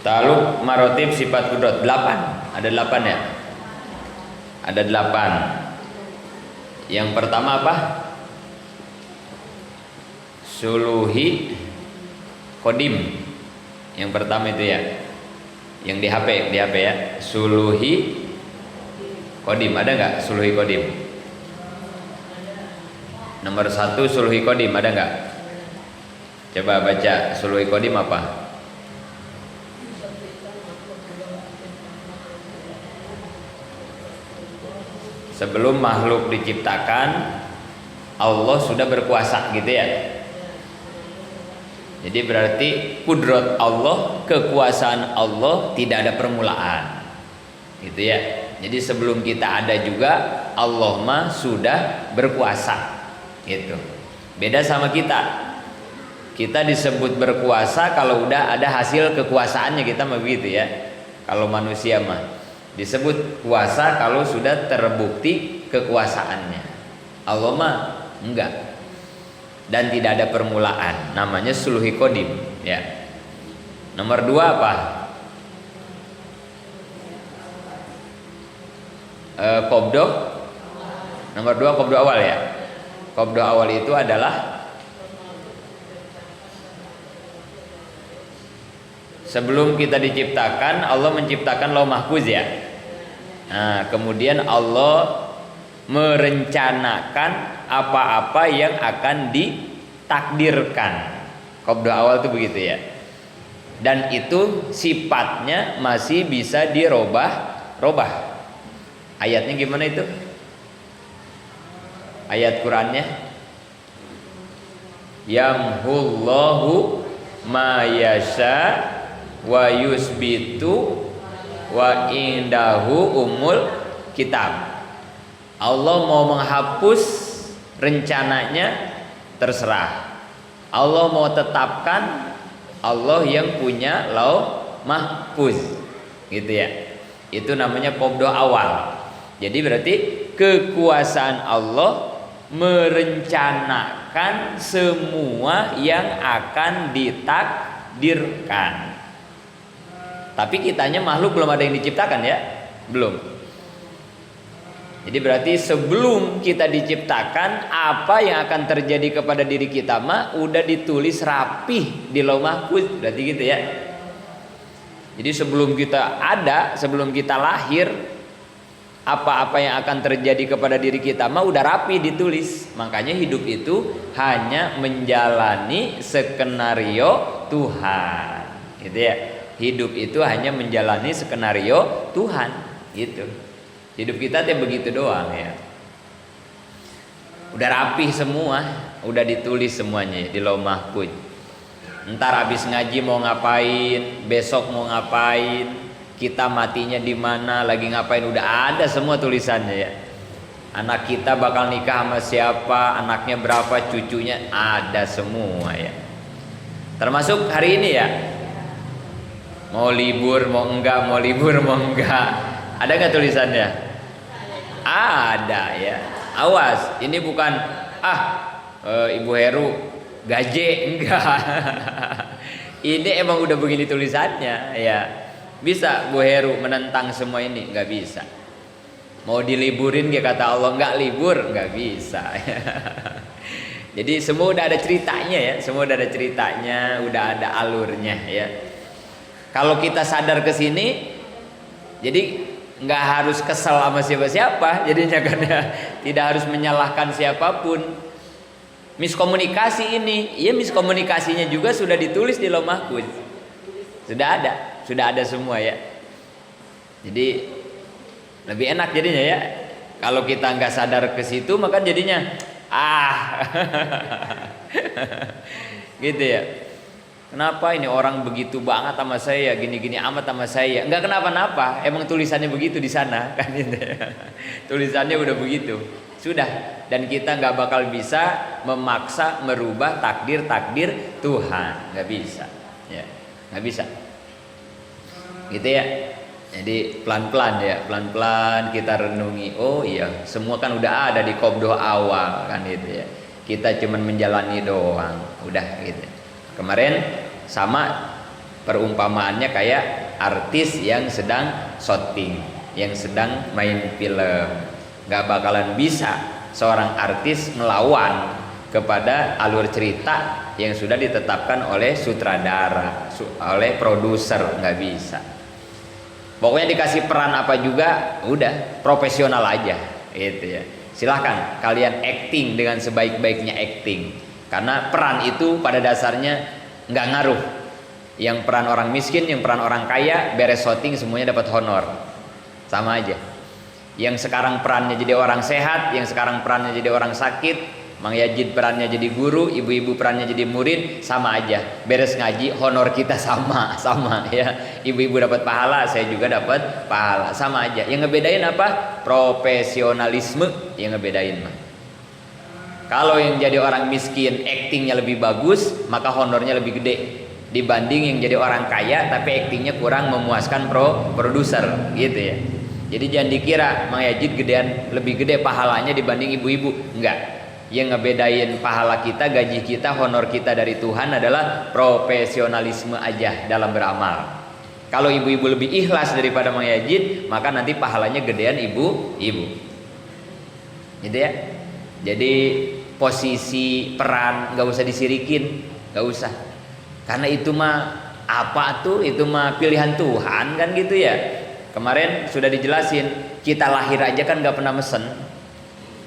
Taluk marotib sifat kudrat 8. Ada 8 ya? Ada 8. Yang pertama apa? Suluhi kodim. Yang pertama itu ya. Yang di HP ya. Suluhi kodim. Ada nggak suluhi kodim? Nomor 1 suluhi kodim ada nggak? Coba baca suluhi kodim apa? Sebelum makhluk diciptakan, Allah sudah berkuasa gitu ya. Jadi berarti kudrat Allah, kekuasaan Allah tidak ada permulaan. Gitu ya. Jadi sebelum kita ada juga Allah mah sudah berkuasa. Gitu. Beda sama kita. Kita disebut berkuasa kalau udah ada hasil kekuasaannya, kita mah begitu ya. Kalau manusia mah disebut kuasa kalau sudah terbukti kekuasaannya. Allah mah enggak. Dan tidak ada permulaan, namanya suluhi kodim ya. Nomor 2 apa? Qobdo. Nomor 2 qobdo awal ya. Qobdo awal itu adalah sebelum kita diciptakan, Allah menciptakan Lauh Mahfuz ya. Nah, kemudian Allah merencanakan apa-apa yang akan ditakdirkan. Qobdo awal itu begitu ya. Dan itu sifatnya masih bisa dirubah. Ayatnya gimana itu? Ayat Qur'annya yamhullahu ma yasha wa yusbitu wa indahu umul kitab. Allah mau menghapus rencananya terserah. Allah mau tetapkan, Allah yang punya Lauh Mahfuz. Gitu ya. Itu namanya qobdo awal. Jadi berarti kekuasaan Allah merencanakan semua yang akan ditakdirkan. Tapi kitanya makhluk belum ada yang diciptakan ya, belum. Jadi berarti sebelum kita diciptakan, apa yang akan terjadi kepada diri kita mah udah ditulis rapih di Lauh Mahfuz, berarti gitu ya. Jadi sebelum kita ada, sebelum kita lahir, apa-apa yang akan terjadi kepada diri kita mah udah rapi ditulis. Makanya hidup itu hanya menjalani skenario Tuhan, gitu ya. Hidup itu hanya menjalani skenario Tuhan, gitu. Hidup kita tuh begitu doang ya. Udah rapi semua, udah ditulis semuanya di Lauh Mahfuz. Ntar habis ngaji mau ngapain, besok mau ngapain, kita matinya di mana, lagi ngapain, udah ada semua tulisannya ya. Anak kita bakal nikah sama siapa, anaknya berapa, cucunya ada semua ya. Termasuk hari ini ya. Mau libur mau enggak, mau libur mau enggak. Ada nggak tulisannya? Ada ya. Awas, ini bukan Ibu Heru gaje, enggak. Ini emang udah begini tulisannya ya. Bisa Bu Heru menentang semua ini? Nggak bisa. Mau diliburin dia kata Allah nggak libur, nggak bisa. Jadi semua udah ada ceritanya ya, semua udah ada ceritanya, udah ada alurnya ya. Kalau kita sadar ke sini, jadi nggak harus kesel sama siapa-siapa, jadinya kan ya, tidak harus menyalahkan siapapun. Miskomunikasi ini, iya miskomunikasinya juga sudah ditulis di Lauh Mahfuz, sudah ada semua ya. Jadi lebih enak jadinya ya. Kalau kita nggak sadar ke situ, maka jadinya gitu ya. Kenapa ini orang begitu banget sama saya, gini-gini amat sama saya? Enggak kenapa-napa, emang tulisannya begitu di sana kan gitu ya. Tulisannya udah begitu. Sudah, dan kita nggak bakal bisa memaksa merubah takdir Tuhan, nggak bisa ya, nggak bisa gitu ya. Jadi pelan-pelan ya, pelan-pelan kita renungi. Oh iya, semua kan udah ada di qobdo awal kan gitu ya. Kita cuman menjalani doang, udah gitu. Kemarin sama Perumpamaannya kayak artis yang sedang syuting, yang sedang main film. Gak bakalan bisa seorang artis melawan kepada alur cerita yang sudah ditetapkan oleh sutradara, oleh produser, nggak bisa. Pokoknya dikasih peran apa juga, udah profesional aja, gitu ya. Silahkan kalian acting dengan sebaik-baiknya acting, karena peran itu pada dasarnya nggak ngaruh. Yang peran orang miskin, yang peran orang kaya, beres syuting semuanya dapat honor, sama aja. Yang sekarang perannya jadi orang sehat, yang sekarang perannya jadi orang sakit, Mang Yajid perannya jadi guru, ibu-ibu perannya jadi murid, sama aja. Beres ngaji, honor kita sama ya. Ibu-ibu dapat pahala, saya juga dapat pahala, sama aja. Yang ngebedain apa? Profesionalisme yang ngebedain mah. Kalau yang jadi orang miskin aktingnya lebih bagus, maka honornya lebih gede dibanding yang jadi orang kaya tapi aktingnya kurang memuaskan produser, gitu ya. Jadi jangan dikira Mang Yajid lebih gede pahalanya dibanding ibu-ibu, enggak. Yang ngebedain pahala kita, gaji kita, honor kita dari Tuhan adalah profesionalisme aja dalam beramal. Kalau ibu-ibu lebih ikhlas daripada Mang Yajid, maka nanti pahalanya gedean ibu-ibu. Gitu ya. Jadi posisi peran gak usah disirikin, gak usah. Karena itu mah apa tuh? Itu mah pilihan Tuhan kan gitu ya. Kemarin sudah dijelasin, kita lahir aja kan gak pernah mesen.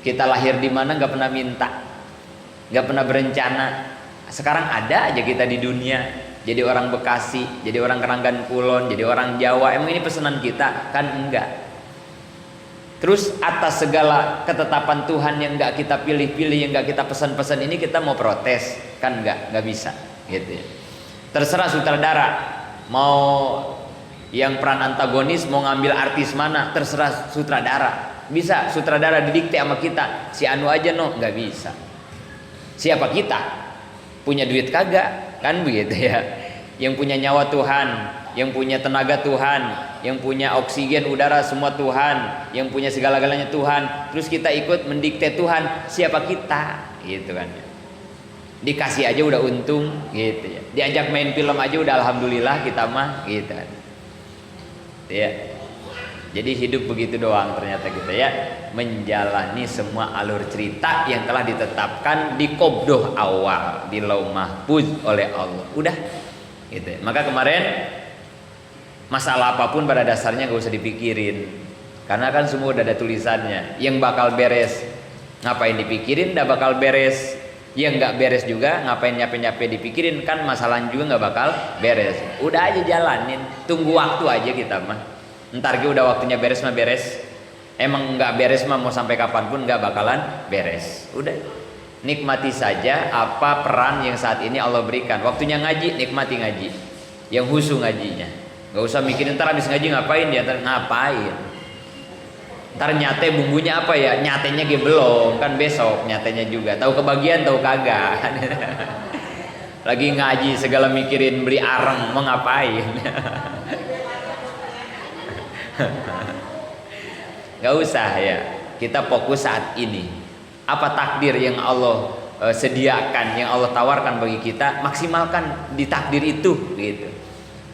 Kita lahir di mana nggak pernah minta, nggak pernah berencana. Sekarang ada aja kita di dunia, jadi orang Bekasi, jadi orang Keranggan Kulon, jadi orang Jawa. Emang ini pesanan kita? Kan enggak. Terus atas segala ketetapan Tuhan yang nggak kita pilih-pilih, yang nggak kita pesan-pesan ini kita mau protes? Kan nggak bisa, gitu ya. Terserah sutradara mau yang peran antagonis mau ngambil artis mana, terserah sutradara. Bisa sutradara didikte sama kita, si anu aja no, nggak bisa. Siapa kita? Punya duit kagak? Kan begitu ya. Yang punya nyawa Tuhan, yang punya tenaga Tuhan, yang punya oksigen udara semua Tuhan, yang punya segala-galanya Tuhan. Terus kita ikut mendikte Tuhan, siapa kita? Gitu kan. Dikasih aja udah untung, gitu ya. Diajak main film aja udah alhamdulillah kita mah, gitu kan. Ya. Jadi hidup begitu doang ternyata kita ya, menjalani semua alur cerita yang telah ditetapkan di qobdoh awal, di Lauh Mahfuz oleh Allah. Udah gitu ya. Maka kemarin masalah apapun pada dasarnya gak usah dipikirin, karena kan semua udah ada tulisannya. Yang bakal beres ngapain dipikirin, udah bakal beres. Yang gak beres juga ngapain nyape-nyape dipikirin, kan masalah juga gak bakal beres. Udah aja jalanin, tunggu waktu aja kita mah. Ntar udah waktunya beres mah beres. Emang nggak beres mah mau sampai kapanpun nggak bakalan beres. Udah nikmati saja apa peran yang saat ini Allah berikan. Waktunya ngaji, nikmati ngaji. Yang khusyuk ngajinya. Gak usah mikirin ntar habis ngaji ngapain ya, ntar ngapain. Ntar nyate bumbunya apa ya, nyatenya belum kan, besok nyatenya juga. Tahu kebagian tahu kagak. Lagi ngaji segala mikirin beli areng mau ngapain. Gak usah ya, kita fokus saat ini. Apa takdir yang Allah sediakan, yang Allah tawarkan bagi kita, maksimalkan di takdir itu gitu.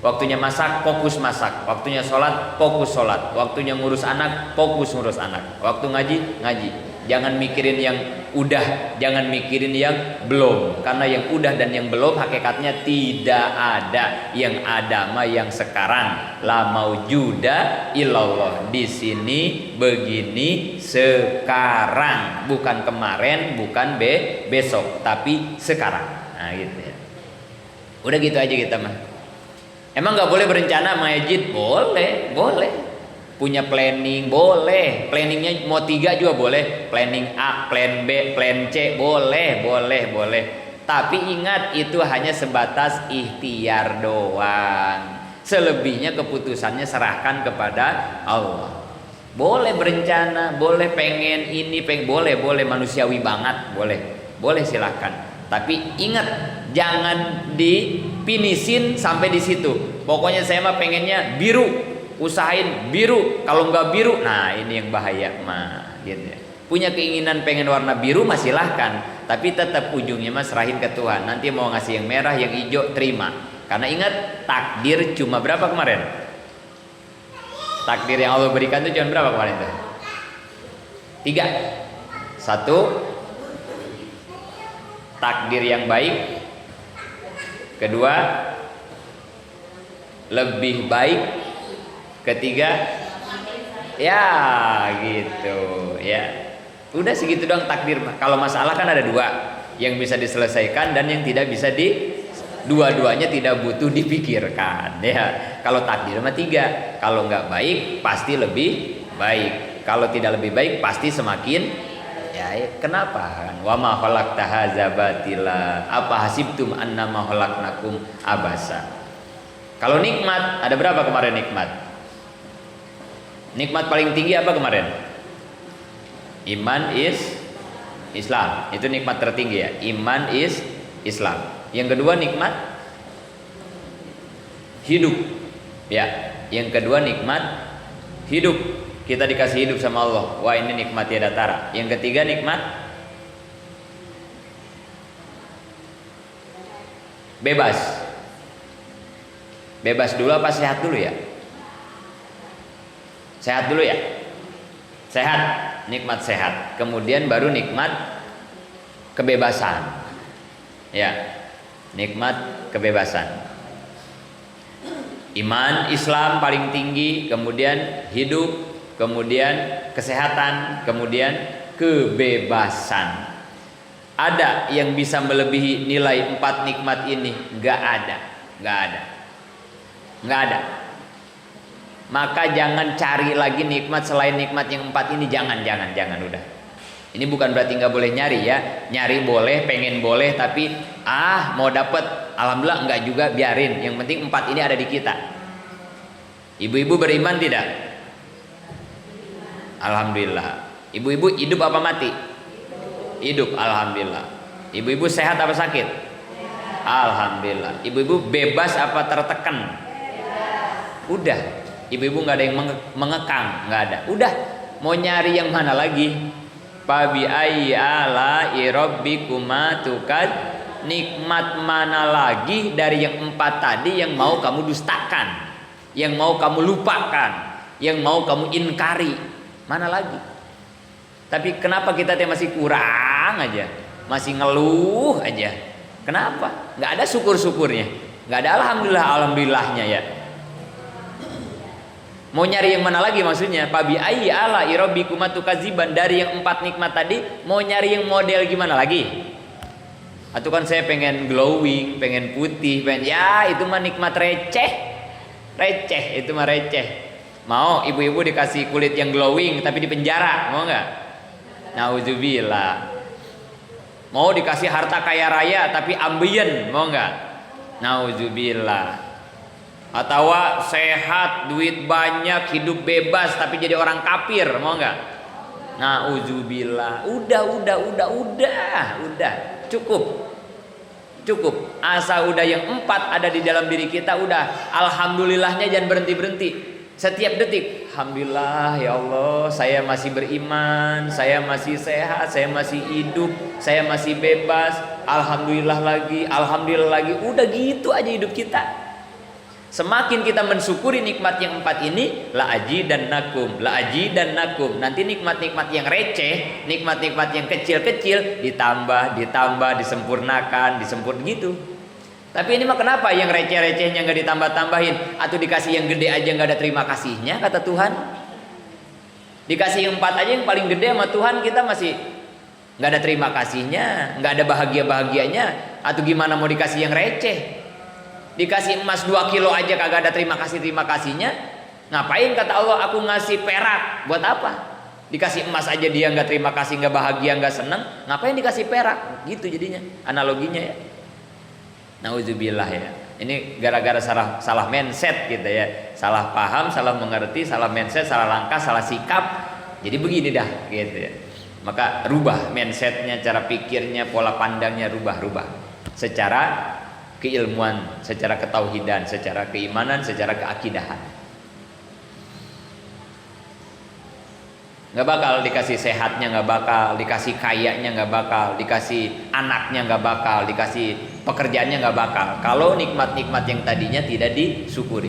Waktunya masak, fokus masak. Waktunya sholat, fokus sholat. Waktunya ngurus anak, fokus ngurus anak. Waktu ngaji, ngaji. Jangan mikirin yang udah, jangan mikirin yang belum. Karena yang udah dan yang belum hakikatnya tidak ada. Yang ada mah yang sekarang. La maujuda illallah. Di sini begini sekarang, bukan kemarin, bukan besok, tapi sekarang. Nah gitu ya. Udah gitu aja kita mah. Emang nggak boleh berencana Mang Yajid? Boleh, boleh. Punya planning boleh, planningnya mau 3 juga boleh, planning A, plan B, plan C, boleh. Tapi ingat itu hanya sebatas ikhtiar doang. Selebihnya keputusannya serahkan kepada Allah. Boleh berencana, boleh pengen ini, boleh manusiawi banget, boleh silahkan. Tapi ingat jangan dipinisin sampai di situ. Pokoknya saya mah pengennya biru. Usahain biru, kalau nggak biru, nah ini yang bahaya mah, gitu ya. Punya keinginan pengen warna biru, mah silahkan, tapi tetap ujungnya mah serahin ke Tuhan. Nanti mau ngasih yang merah, yang hijau, terima. Karena ingat, takdir cuma berapa kemarin? Takdir yang Allah berikan itu cuma berapa kemarin itu? 3. 1, takdir yang baik. Kedua, lebih baik. Ketiga, ya gitu ya. Udah segitu doang takdir. Kalau masalah kan ada 2, yang bisa diselesaikan dan yang tidak bisa dua-duanya tidak butuh dipikirkan ya. Kalau takdir mah 3, kalau nggak baik pasti lebih baik, kalau tidak lebih baik pasti semakin ya. Kenapa kan? Wa ma khalaqta hadza batila, apa hasibtum annama khalaqnakum abasa. Kalau nikmat, ada berapa kemarin nikmat? Nikmat paling tinggi apa kemarin? Iman is Islam, itu nikmat tertinggi ya. Iman is Islam. Yang kedua nikmat hidup ya. Yang kedua nikmat hidup, kita dikasih hidup sama Allah. Wah, ini nikmat tiada tara. Yang ketiga nikmat bebas. Bebas dulu apa sehat dulu ya? Sehat dulu ya. Sehat, nikmat sehat. Kemudian baru nikmat kebebasan. Ya, nikmat kebebasan. Iman Islam paling tinggi, kemudian hidup, kemudian kesehatan, kemudian kebebasan. Ada yang bisa melebihi nilai 4 nikmat ini? Nggak ada. Maka jangan cari lagi nikmat selain nikmat yang 4 ini. Jangan udah. Ini bukan berarti nggak boleh nyari ya. Nyari boleh, pengen boleh, tapi mau dapet, alhamdulillah enggak juga, biarin. Yang penting 4 ini ada di kita. Ibu-ibu beriman tidak? Alhamdulillah. Ibu-ibu hidup apa mati? Hidup, alhamdulillah. Ibu-ibu sehat apa sakit? Alhamdulillah. Ibu-ibu bebas apa tertekan? Udah. Ibu-ibu nggak ada yang mengekang, nggak ada. Udah. Mau nyari yang mana lagi? Fabi ayyi ala'i rabbikuma tukad, nikmat mana lagi dari yang 4 tadi yang mau kamu dustakan, yang mau kamu lupakan, yang mau kamu inkari? Mana lagi? Tapi kenapa kita masih kurang aja, masih ngeluh aja? Kenapa? Nggak ada syukur-syukurnya, nggak ada alhamdulillahnya ya. Mau nyari yang mana lagi maksudnya? Fabi ayyi ala'i rabbikuma tukadziban, dari yang 4 nikmat tadi mau nyari yang model gimana lagi? Atau kan saya pengen glowing, pengen putih, pengen, ya itu mah nikmat receh, itu mah receh. Mau ibu-ibu dikasih kulit yang glowing tapi di penjara, mau nggak? Nauzubillah. Mau dikasih harta kaya raya tapi ambien, mau nggak? Nauzubillah. Atau sehat, duit banyak, hidup bebas tapi jadi orang kafir, mau nggak? Nauzubillah. Udah, cukup. Asal udah yang 4 ada di dalam diri kita, udah alhamdulillahnya jangan berhenti. Setiap detik, alhamdulillah ya Allah, saya masih beriman, saya masih sehat, saya masih hidup, saya masih bebas. Alhamdulillah lagi. Udah gitu aja hidup kita. Semakin kita mensyukuri nikmat yang 4 ini, la ajidannakum. Nanti nikmat-nikmat yang receh, nikmat-nikmat yang kecil-kecil ditambah, disempurnakan gitu. Tapi ini mah kenapa yang receh-recehnya nggak ditambah-tambahin, atau dikasih yang gede aja nggak ada terima kasihnya, kata Tuhan. Dikasih yang 4 aja yang paling gede sama Tuhan, kita masih nggak ada terima kasihnya, nggak ada bahagianya, atau gimana mau dikasih yang receh? Dikasih emas 2 kilo aja kagak ada terima kasihnya. Ngapain kata Allah aku ngasih perak? Buat apa? Dikasih emas aja dia nggak terima kasih, nggak bahagia, nggak seneng. Ngapain dikasih perak? Gitu jadinya analoginya ya. Nauzubillah ya. Ini gara-gara salah mindset gitu ya. Salah paham, salah mengerti, salah mindset, salah langkah, salah sikap. Jadi begini dah gitu ya. Maka rubah mindsetnya, cara pikirnya, pola pandangnya rubah. Secara keilmuan, secara ketauhidan, secara keimanan, secara keakidahan. Nggak bakal dikasih sehatnya, nggak bakal dikasih kayanya, nggak bakal dikasih anaknya, nggak bakal dikasih pekerjaannya, nggak bakal. Kalau nikmat-nikmat yang tadinya tidak disyukuri,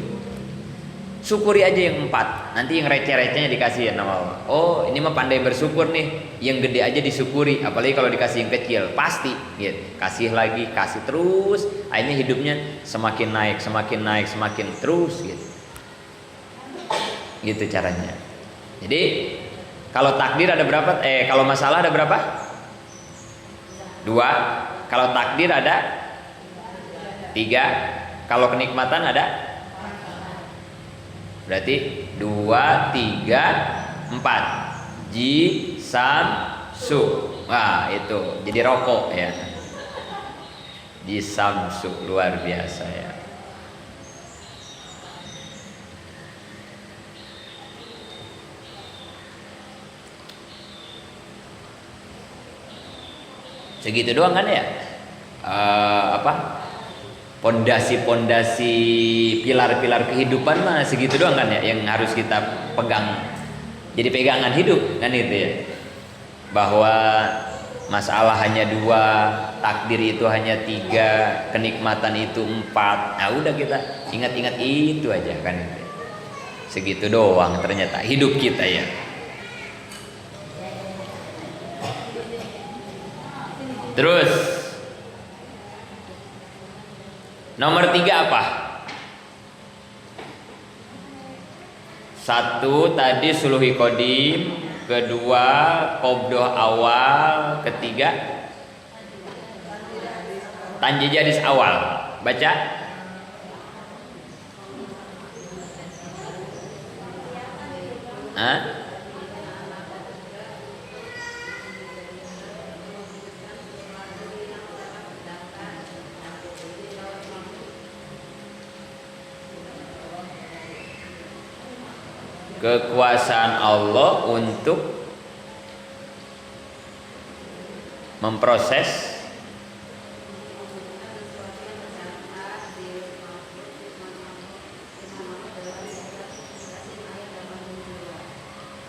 syukuri aja yang 4. Nanti yang receh-recehnya dikasih ya nama Allah. Oh ini mah pandai bersyukur nih, yang gede aja disyukuri. Apalagi kalau dikasih yang kecil, pasti gitu. Kasih lagi, kasih terus. Akhirnya hidupnya semakin naik, semakin naik, semakin terus gitu. Gitu caranya. Jadi kalau takdir ada berapa? Kalau masalah ada berapa? 2. Kalau takdir ada 3. Kalau kenikmatan ada? Berarti 2, 3, 4. Ji, sam, su. Wah itu jadi rokok ya. Ji, sam, su. Luar biasa ya. Segitu doang kan ya, pondasi-pondasi pilar-pilar kehidupan mah segitu doang kan ya yang harus kita pegang, jadi pegangan hidup kan itu ya, bahwa masalah hanya 2, takdir itu hanya 3, kenikmatan itu 4. Nah udah kita ingat-ingat itu aja kan itu. Segitu doang ternyata hidup kita ya. Terus nomor 3 apa? 1 tadi suluhi kodim, 2 qobdoh awal, 3 tanjiji hadis awal. Baca. Hah? Kekuasaan Allah untuk memproses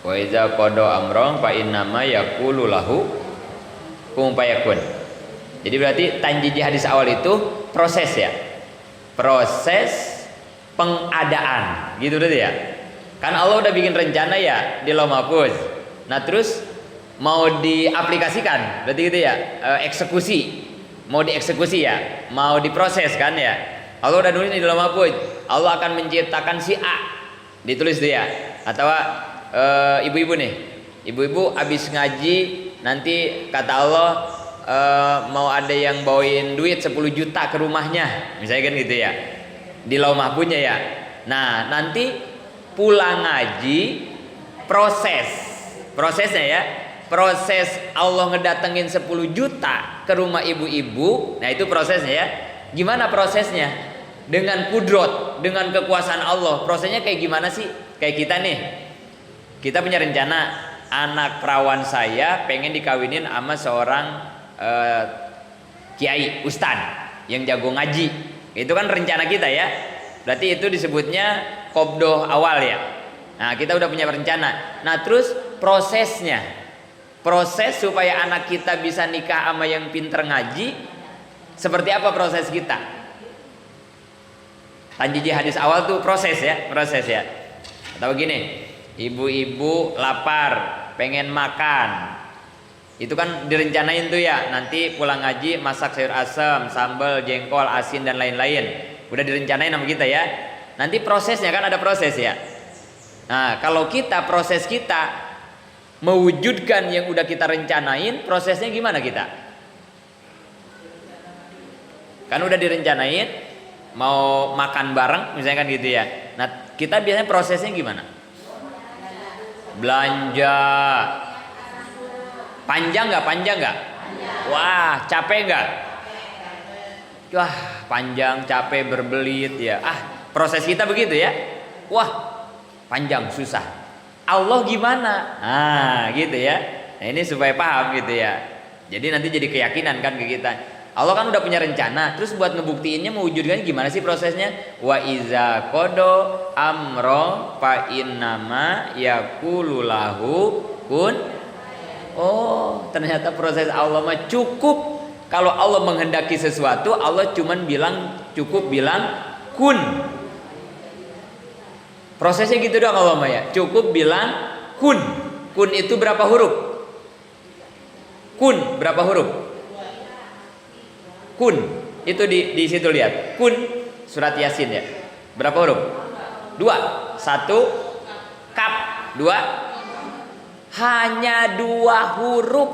wa iza qada amron fa innama yaqulu lahu kun fayakun. Jadi berarti tanjiji hadis awal itu proses ya, proses pengadaan gitu berarti ya. Kan Allah udah bikin rencana ya di Lauh Mahfuz. Nah terus mau diaplikasikan, berarti gitu ya, eksekusi, mau dieksekusi ya, mau diproses kan ya. Allah udah nulis di Lauh Mahfuz, Allah akan menciptakan si A, ditulis tuh ya. Atau ibu-ibu nih, ibu-ibu abis ngaji nanti kata Allah mau ada yang bawain duit 10 juta ke rumahnya, misalnya kan gitu ya, di Lauh Mahfuznya ya. Nah nanti pulang ngaji prosesnya ya, proses Allah ngedatengin 10 juta ke rumah ibu-ibu. Nah itu prosesnya ya. Gimana prosesnya? Dengan kudrot, dengan kekuasaan Allah. Prosesnya kayak gimana sih? Kayak kita nih, kita punya rencana anak perawan saya pengen dikawinin sama seorang kiai ustad yang jago ngaji. Itu kan rencana kita ya. Berarti itu disebutnya qobdoh awal ya. Nah kita udah punya rencana. Nah terus prosesnya, proses supaya anak kita bisa nikah sama yang pinter ngaji, seperti apa proses kita? Tanjiji hadis awal tuh proses ya. Atau begini, ibu-ibu lapar pengen makan, itu kan direncanain tuh ya, nanti pulang ngaji masak sayur asam, sambal, jengkol, asin dan lain-lain. Udah direncanain sama kita ya. Nanti prosesnya kan ada proses ya. Nah kalau kita, proses kita mewujudkan yang udah kita rencanain, prosesnya gimana kita? Kan udah direncanain mau makan bareng misalnya kan gitu ya. Nah kita biasanya prosesnya gimana? Belanja. Panjang nggak? Wah capek nggak? Wah panjang, capek, berbelit ya. Proses kita begitu ya. Wah panjang, susah. Allah gimana? Gitu ya. Nah ini supaya paham gitu ya. Jadi nanti jadi keyakinan kan ke kita. Allah kan udah punya rencana. Terus buat ngebuktiinnya, mewujudkannya gimana sih prosesnya? Wa iza qada amro fa innama yaqulu lahu kun. Oh, ternyata proses Allah mah cukup. Kalau Allah menghendaki sesuatu, Allah cuman cukup bilang kun. Prosesnya gitu doang Allah mah ya. Cukup bilang kun. Kun itu berapa huruf? Kun berapa huruf? Kun itu di situ lihat. Kun surat Yasin ya. Berapa huruf? 2. 1 kaf. 2. Hanya 2 huruf.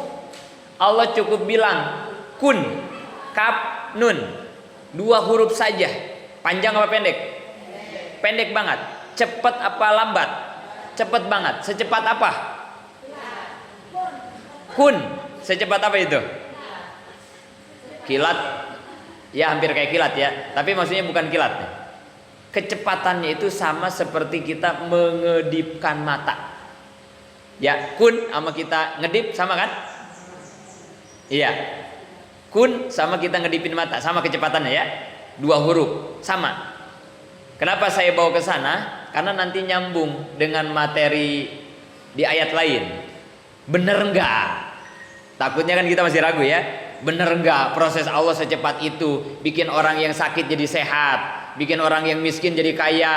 Allah cukup bilang kun, kaf, nun. 2 huruf saja. Panjang apa pendek? Pendek banget. Cepat apa lambat? Cepat banget. Secepat apa? Kun. Secepat apa itu? Kilat. Ya hampir kayak kilat ya. Tapi maksudnya bukan kilat. Kecepatannya itu sama seperti kita mengedipkan mata. Ya, kun sama kita ngedip sama kan? Iya. Kun sama kita ngedipin mata, sama kecepatannya ya. 2 huruf, sama. Kenapa saya bawa ke sana? Karena nanti nyambung dengan materi di ayat lain. Bener enggak? Takutnya kan kita masih ragu ya. Bener enggak proses Allah secepat itu bikin orang yang sakit jadi sehat, bikin orang yang miskin jadi kaya,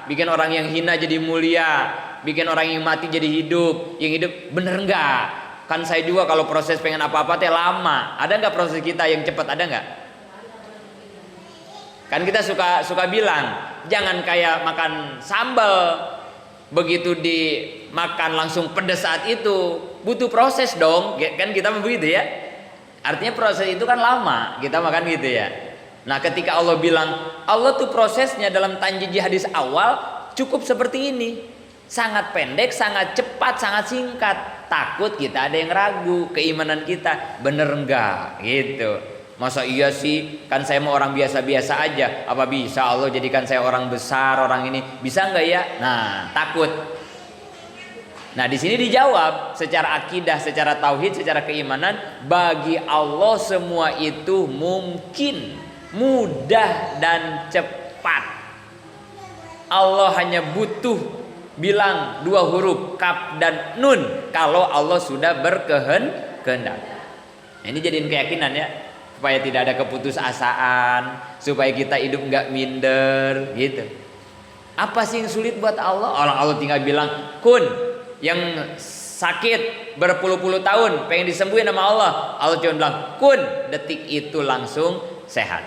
bikin orang yang hina jadi mulia, bikin orang yang mati jadi hidup, yang hidup. Bener enggak? Kan saya juga kalau proses pengen apa-apa teh lama. Ada enggak proses kita yang cepat? Ada enggak? Kan kita suka bilang, jangan kayak makan sambal, begitu dimakan langsung pedas saat itu. Butuh proses dong, kan kita begitu ya. Artinya proses itu kan lama, kita makan gitu ya. Nah ketika Allah bilang, Allah tuh prosesnya dalam tanjiji hadis awal cukup seperti ini. Sangat pendek, sangat cepat, sangat singkat. Takut kita ada yang ragu keimanan kita, bener enggak gitu. Masa iya sih, kan saya mau orang biasa-biasa aja. Apa bisa Allah jadikan saya orang besar, orang ini? Bisa enggak ya? Nah, takut. Nah, di sini dijawab secara akidah, secara tauhid, secara keimanan, bagi Allah semua itu mungkin, mudah dan cepat. Allah hanya butuh bilang 2 huruf kaf dan nun kalau Allah sudah berkehendak. Nah, ini jadiin keyakinan ya. Supaya tidak ada keputusasaan, supaya kita hidup nggak minder gitu. Apa sih yang sulit buat Allah? Allah tinggal bilang kun, yang sakit berpuluh-puluh tahun pengen disembuhin sama Allah cuma bilang kun, detik itu langsung sehat.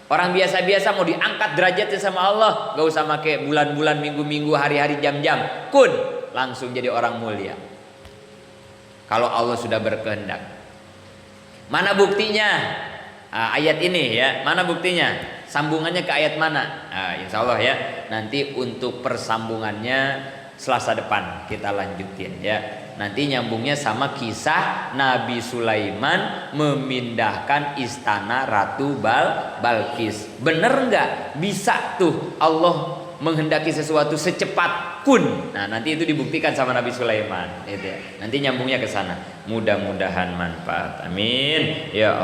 Orang biasa-biasa mau diangkat derajatnya sama Allah, gak usah pakai bulan-bulan, minggu-minggu, hari-hari, jam-jam. Kun, langsung jadi orang mulia. Kalau Allah sudah berkehendak. Mana buktinya? Ayat ini ya, mana buktinya? Sambungannya ke ayat mana? Insya Allah ya, nanti untuk persambungannya Selasa depan kita lanjutin ya. Nanti nyambungnya sama kisah Nabi Sulaiman memindahkan istana Ratu Balkis. Bener nggak? Bisa tuh Allah menghendaki sesuatu secepat kun. Nah nanti itu dibuktikan sama Nabi Sulaiman. Itu ya. Nanti nyambungnya ke sana. Mudah-mudahan manfaat. Amin. Ya Allah.